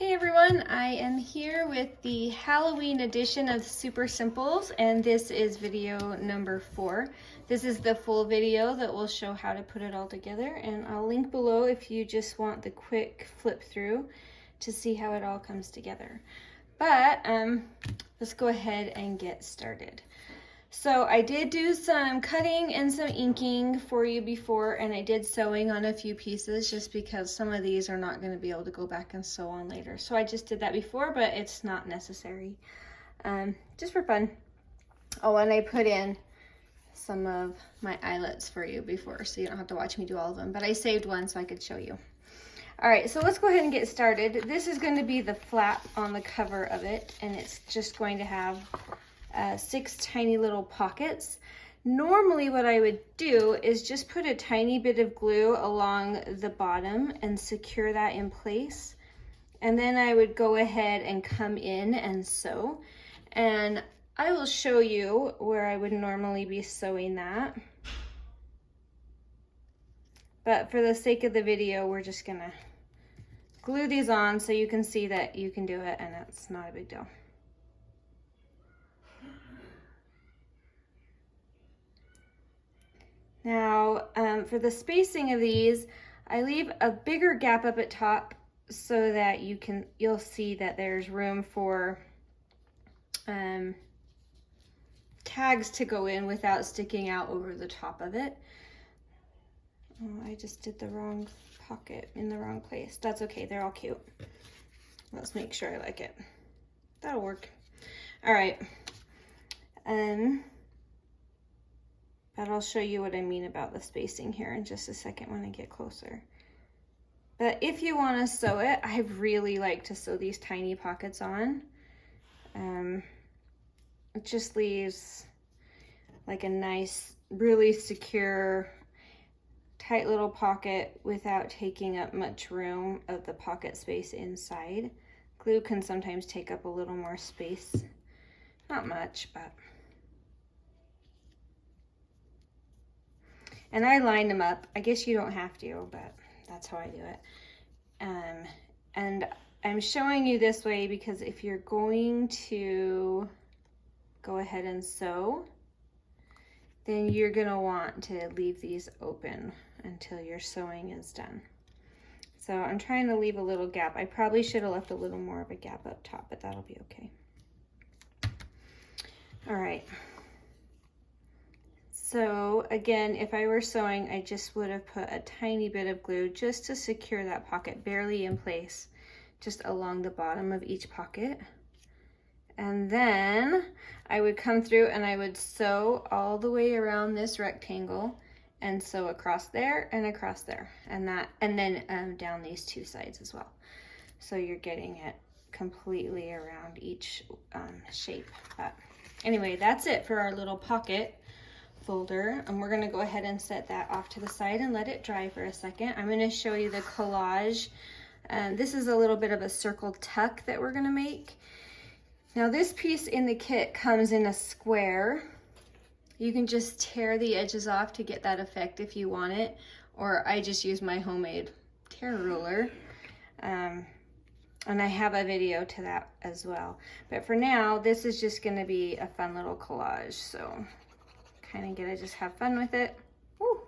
Hey everyone, I am here with the Halloween edition of Super Simples, and this is video number 4. This is the full video that will show how to put it all together, and I'll link below if you just want the quick flip through to see how it all comes together. But let's go ahead and get started. So I did do some cutting and some inking for you before, and I did sewing on a few pieces just because some of these are not going to be able to go back and sew on later. So I just did that before, but it's not necessary, just for fun. Oh, and I put in some of my eyelets for you before, so you don't have to watch me do all of them, but I saved one so I could show you. All right, so let's go ahead and get started. This is going to be the flap on the cover of it, and it's just going to have 6 tiny little pockets. Normally what I would do is just put a tiny bit of glue along the bottom and secure that in place. And then I would go ahead and come in and sew. And I will show you where I would normally be sewing that. But for the sake of the video, we're just gonna glue these on so you can see that you can do it and it's not a big deal. Now, for the spacing of these, I leave a bigger gap up at top so that you'll see that there's room for tags to go in without sticking out over the top of it. Oh, I just did the wrong pocket in the wrong place. That's okay, they're all cute. Let's make sure I like it. That'll work. All right. But I'll show you what I mean about the spacing here in just a second when I get closer. But if you want to sew it, I really like to sew these tiny pockets on. It just leaves like a nice, really secure, tight little pocket without taking up much room of the pocket space inside. Glue can sometimes take up a little more space. Not much, but... And I lined them up. I guess you don't have to, but that's how I do it. And I'm showing you this way because if you're going to go ahead and sew, then you're gonna want to leave these open until your sewing is done. So I'm trying to leave a little gap. I probably should have left a little more of a gap up top, but that'll be okay. All right. So again, if I were sewing, I just would have put a tiny bit of glue just to secure that pocket barely in place, just along the bottom of each pocket. And then I would come through and I would sew all the way around this rectangle and sew across there and across there, and then down these 2 sides as well. So you're getting it completely around each shape. But anyway, that's it for our little pocket folder, and we're going to go ahead and set that off to the side and let it dry for a second. I'm going to show you the collage. This is a little bit of a circle tuck that we're going to make. Now this piece in the kit comes in a square. You can just tear the edges off to get that effect if you want it, or I just use my homemade tear ruler. And I have a video to that as well. But for now, this is just going to be a fun little collage, so kind of get to just have fun with it. Woo.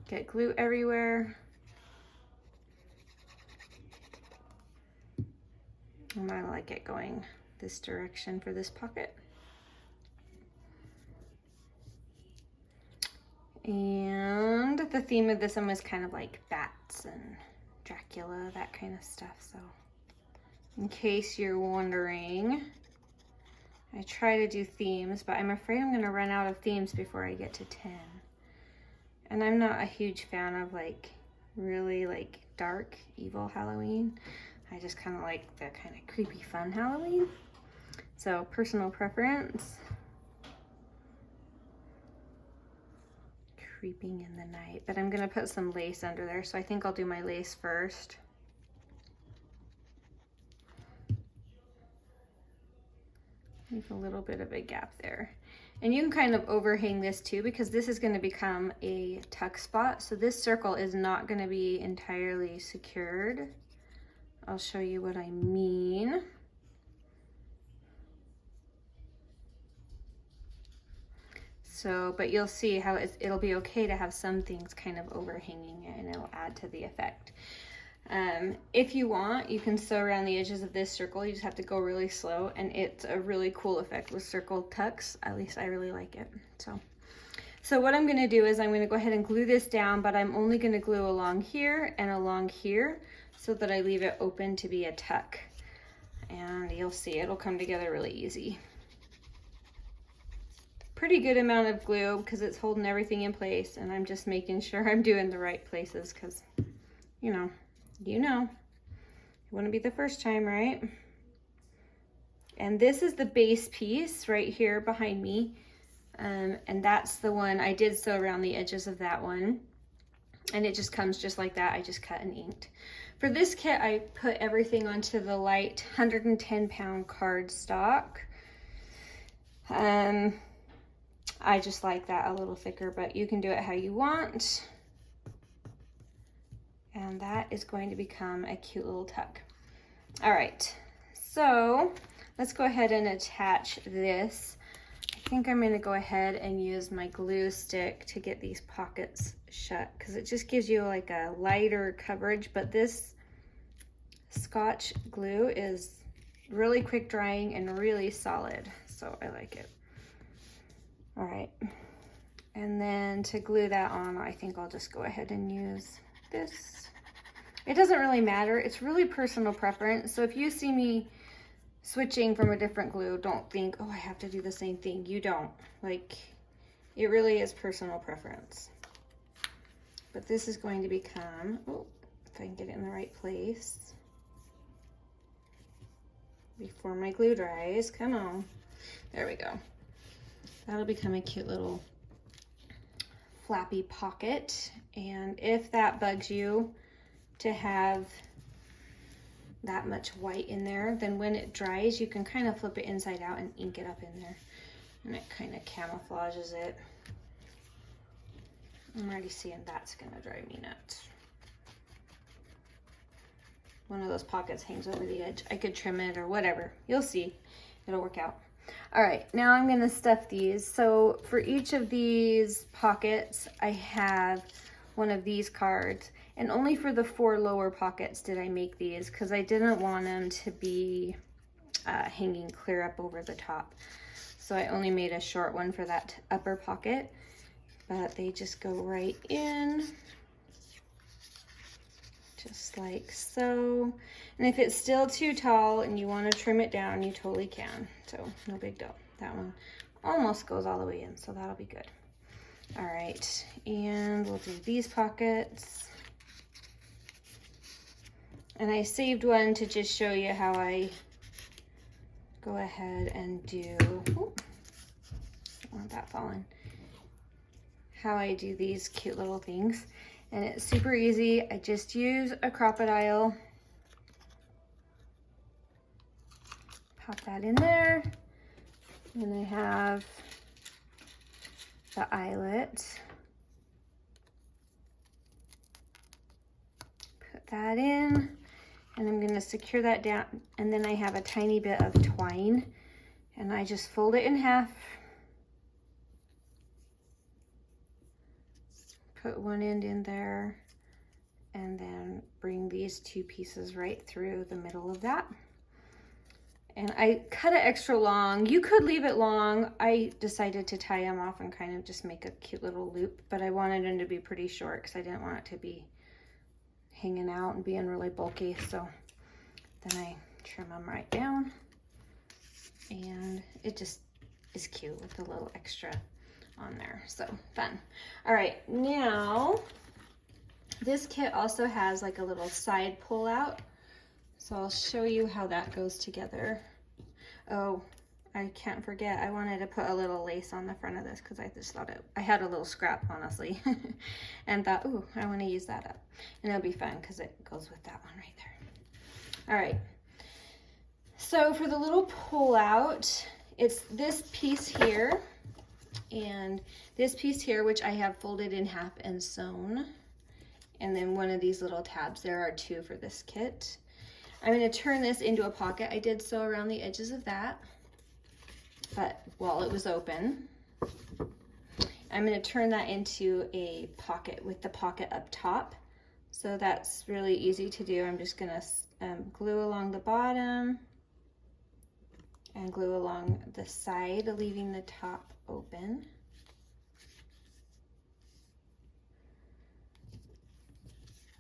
Get glue everywhere. And I like it going this direction for this pocket. And the theme of this one was kind of like bats and Dracula, that kind of stuff. So in case you're wondering, I try to do themes, but I'm afraid I'm gonna run out of themes before I get to 10. And I'm not a huge fan of like really like dark, evil Halloween. I just kind of like the kind of creepy, fun Halloween. So personal preference. Creeping in the night, but I'm gonna put some lace under there, so I think I'll do my lace first. Leave a little bit of a gap there. And you can kind of overhang this too, because this is going to become a tuck spot. So this circle is not going to be entirely secured. I'll show you what I mean. So, but you'll see how it'll be okay to have some things kind of overhanging it, and it'll add to the effect. If you want, you can sew around the edges of this circle. You just have to go really slow, and it's a really cool effect with circle tucks. At least I really like it. So what I'm going to do is I'm going to go ahead and glue this down, but I'm only going to glue along here and along here so that I leave it open to be a tuck. And you'll see it'll come together really easy. Pretty good amount of glue because it's holding everything in place, and I'm just making sure I'm doing the right places because, you know, it wouldn't be the first time, right? And this is the base piece right here behind me. And that's the one I did sew around the edges of that one. And it just comes just like that. I just cut and inked. For this kit, I put everything onto the light 110-pound cardstock. I just like that a little thicker, but you can do it how you want. And that is going to become a cute little tuck. All right, so let's go ahead and attach this. I think I'm going to go ahead and use my glue stick to get these pockets shut because it just gives you like a lighter coverage, but this Scotch glue is really quick drying and really solid, so I like it. All right, and then to glue that on, I think I'll just go ahead and use this. It doesn't really matter. It's really personal preference. So if you see me switching from a different glue, don't think, oh, I have to do the same thing. You don't. Like, it really is personal preference. But this is going to become, oh, if I can get it in the right place before my glue dries. Come on. There we go. That'll become a cute little flappy pocket. And if that bugs you to have that much white in there, then when it dries, you can kind of flip it inside out and ink it up in there. And it kind of camouflages it. I'm already seeing that's gonna drive me nuts. One of those pockets hangs over the edge. I could trim it or whatever. You'll see. It'll work out. All right, now I'm gonna stuff these. So for each of these pockets, I have one of these cards, and only for the 4 lower pockets did I make these because I didn't want them to be hanging clear up over the top. So I only made a short one for that upper pocket, but they just go right in, just like so. And if it's still too tall and you want to trim it down, you totally can. So no big deal. That one almost goes all the way in, so that'll be good. All right, and we'll do these pockets. And I saved one to just show you how I go ahead and do, don't want that falling, how I do these cute little things. And it's super easy. I just use a crocodile. Pop that in there. And I have the eyelet. Put that in, and I'm going to secure that down, and then I have a tiny bit of twine, and I just fold it in half, put one end in there, and then bring these 2 pieces right through the middle of that. And I cut it extra long. You could leave it long. I decided to tie them off and kind of just make a cute little loop, but I wanted them to be pretty short because I didn't want it to be hanging out and being really bulky. So then I trim them right down, and it just is cute with a little extra on there. So fun. All right, now this kit also has like a little side pull out. So I'll show you how that goes together. Oh, I can't forget, I wanted to put a little lace on the front of this because I just thought I had a little scrap, honestly, and thought, ooh, I want to use that up. And it'll be fun because it goes with that one right there. All right, so for the little pull out, it's this piece here and this piece here, which I have folded in half and sewn. And then one of these little tabs. There are 2 for this kit. I'm going to turn this into a pocket. I did sew around the edges of that, but while it was open, I'm going to turn that into a pocket with the pocket up top. So that's really easy to do. I'm just going to glue along the bottom and glue along the side, leaving the top open.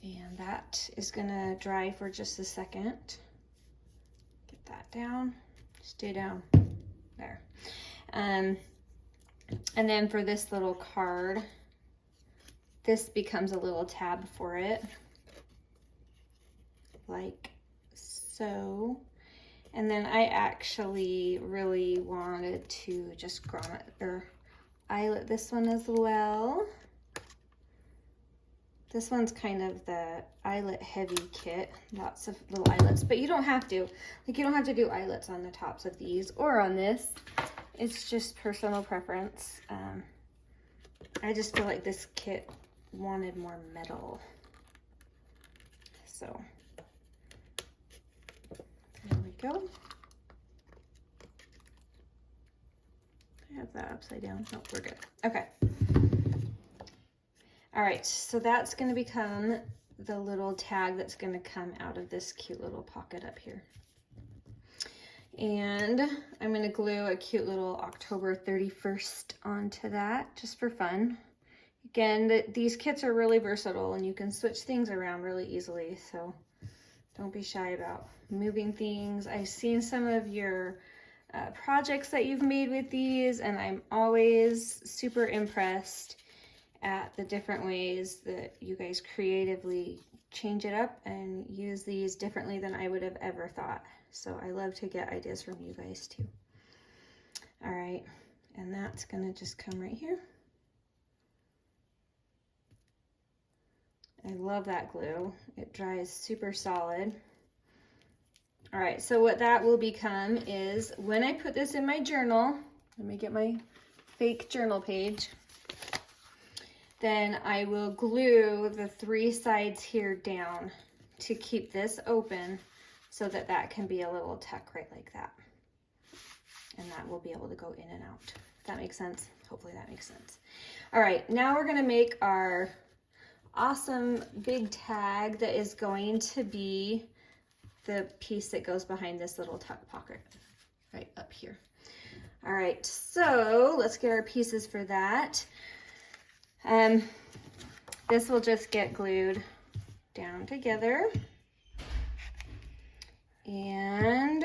And that is going to dry for just a second. Get that down. Stay down. There. And then for this little card, this becomes a little tab for it, like so. And then I actually really wanted to just grommet or eyelet this one as well. This one's kind of the eyelet heavy kit, lots of little eyelets, but you don't have to. Like, you don't have to do eyelets on the tops of these or on this. It's just personal preference. I just feel like this kit wanted more metal. So, there we go. I have that upside down. Nope, we're good. Okay. All right, so that's going to become the little tag that's going to come out of this cute little pocket up here. And I'm going to glue a cute little October 31st onto that, just for fun. Again, these kits are really versatile and you can switch things around really easily, so don't be shy about moving things. I've seen some of your projects that you've made with these, and I'm always super impressed at the different ways that you guys creatively change it up and use these differently than I would have ever thought. So I love to get ideas from you guys too. All right, and that's gonna just come right here. I love that glue. It dries super solid. All right, so what that will become is when I put this in my journal, let me get my fake journal page, then I will glue the 3 sides here down to keep this open so that that can be a little tuck right like that. And that will be able to go in and out. If that makes sense? Hopefully that makes sense. All right, now we're gonna make our awesome big tag that is going to be the piece that goes behind this little tuck pocket right up here. All right, so let's get our pieces for that. This will just get glued down together, and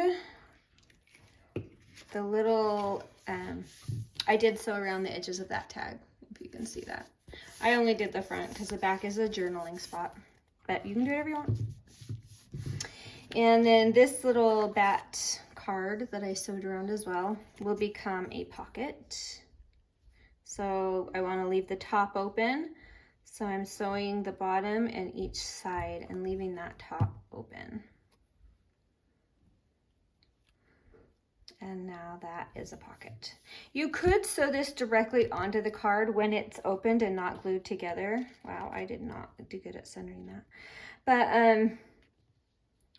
the little, I did sew around the edges of that tag, if you can see that. I only did the front because the back is a journaling spot, but you can do whatever you want. And then this little bat card that I sewed around as well will become a pocket. So I want to leave the top open, so I'm sewing the bottom and each side and leaving that top open. And now that is a pocket. You could sew this directly onto the card when it's opened and not glued together. Wow, I did not do good at centering that. But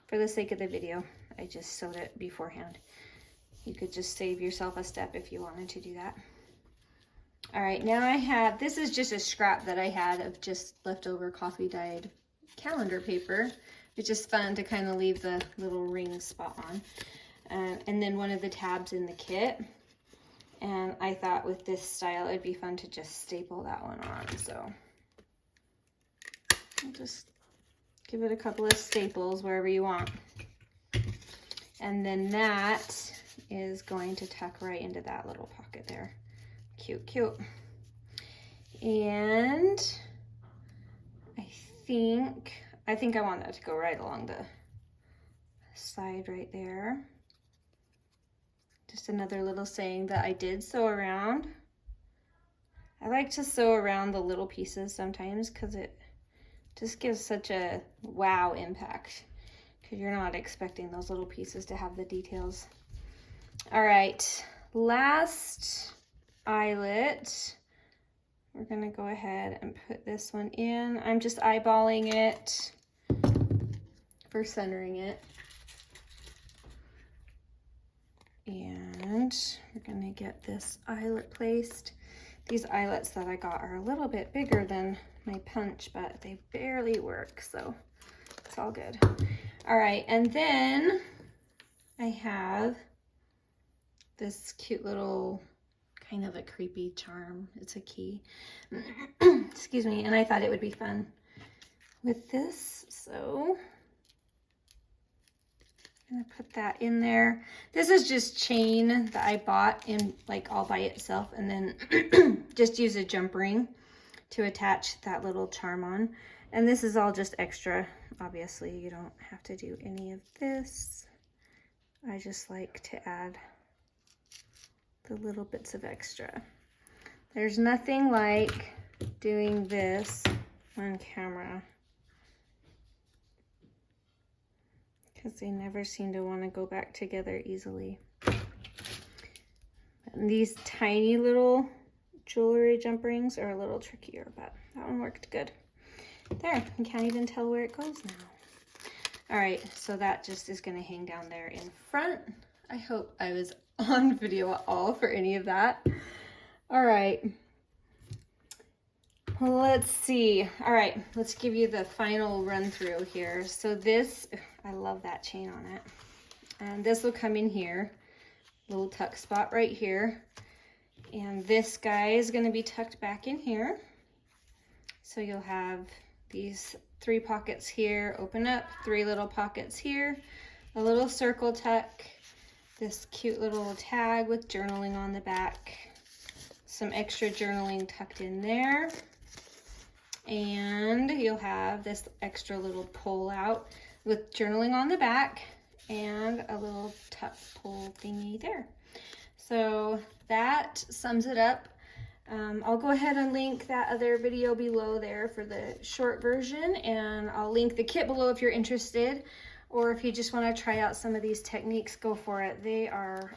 for the sake of the video, I just sewed it beforehand. You could just save yourself a step if you wanted to do that. All right, now I have, this is just a scrap that I had of just leftover coffee dyed calendar paper. It's just fun to kind of leave the little ring spot on. And then one of the tabs in the kit. And I thought with this style, it'd be fun to just staple that one on. So I'll just give it a couple of staples wherever you want. And then that is going to tuck right into that little pocket there. Cute, cute. And I think I want that to go right along the side right there. Just another little saying that I did sew around. I like to sew around the little pieces sometimes because it just gives such a wow impact, because you're not expecting those little pieces to have the details. All right, last eyelet. We're gonna go ahead and put this one in. I'm just eyeballing it for centering it. And we're gonna get this eyelet placed. These eyelets that I got are a little bit bigger than my punch, but they barely work, so it's all good. All right, and then I have this cute little, kind of a creepy charm. It's a key. Excuse me, and I thought it would be fun with this, so I'm gonna put that in there. This is just chain that I bought in like all by itself, and then just use a jump ring to attach that little charm on. And this is all just extra. Obviously, you don't have to do any of this. I just like to add the little bits of extra. There's nothing like doing this on camera, because they never seem to want to go back together easily. And these tiny little jewelry jump rings are a little trickier, but that one worked good. There, you can't even tell where it goes now. All right, so that just is gonna hang down there in front. I hope I was on video at all for any of that. All right, let's see. All right, let's give you the final run through here. So this, I love that chain on it. And this will come in here, little tuck spot right here. And this guy is gonna be tucked back in here. So you'll have these 3 pockets here, open up, 3 little pockets here, a little circle tuck, this cute little tag with journaling on the back, some extra journaling tucked in there, and you'll have this extra little pull out with journaling on the back and a little tuck pull thingy there. So that sums it up. I'll go ahead and link that other video below there for the short version, and I'll link the kit below if you're interested, or if you just want to try out some of these techniques, go for it. They are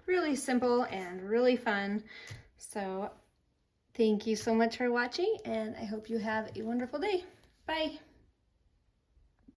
really simple and really fun. So thank you so much for watching, and I hope you have a wonderful day. Bye.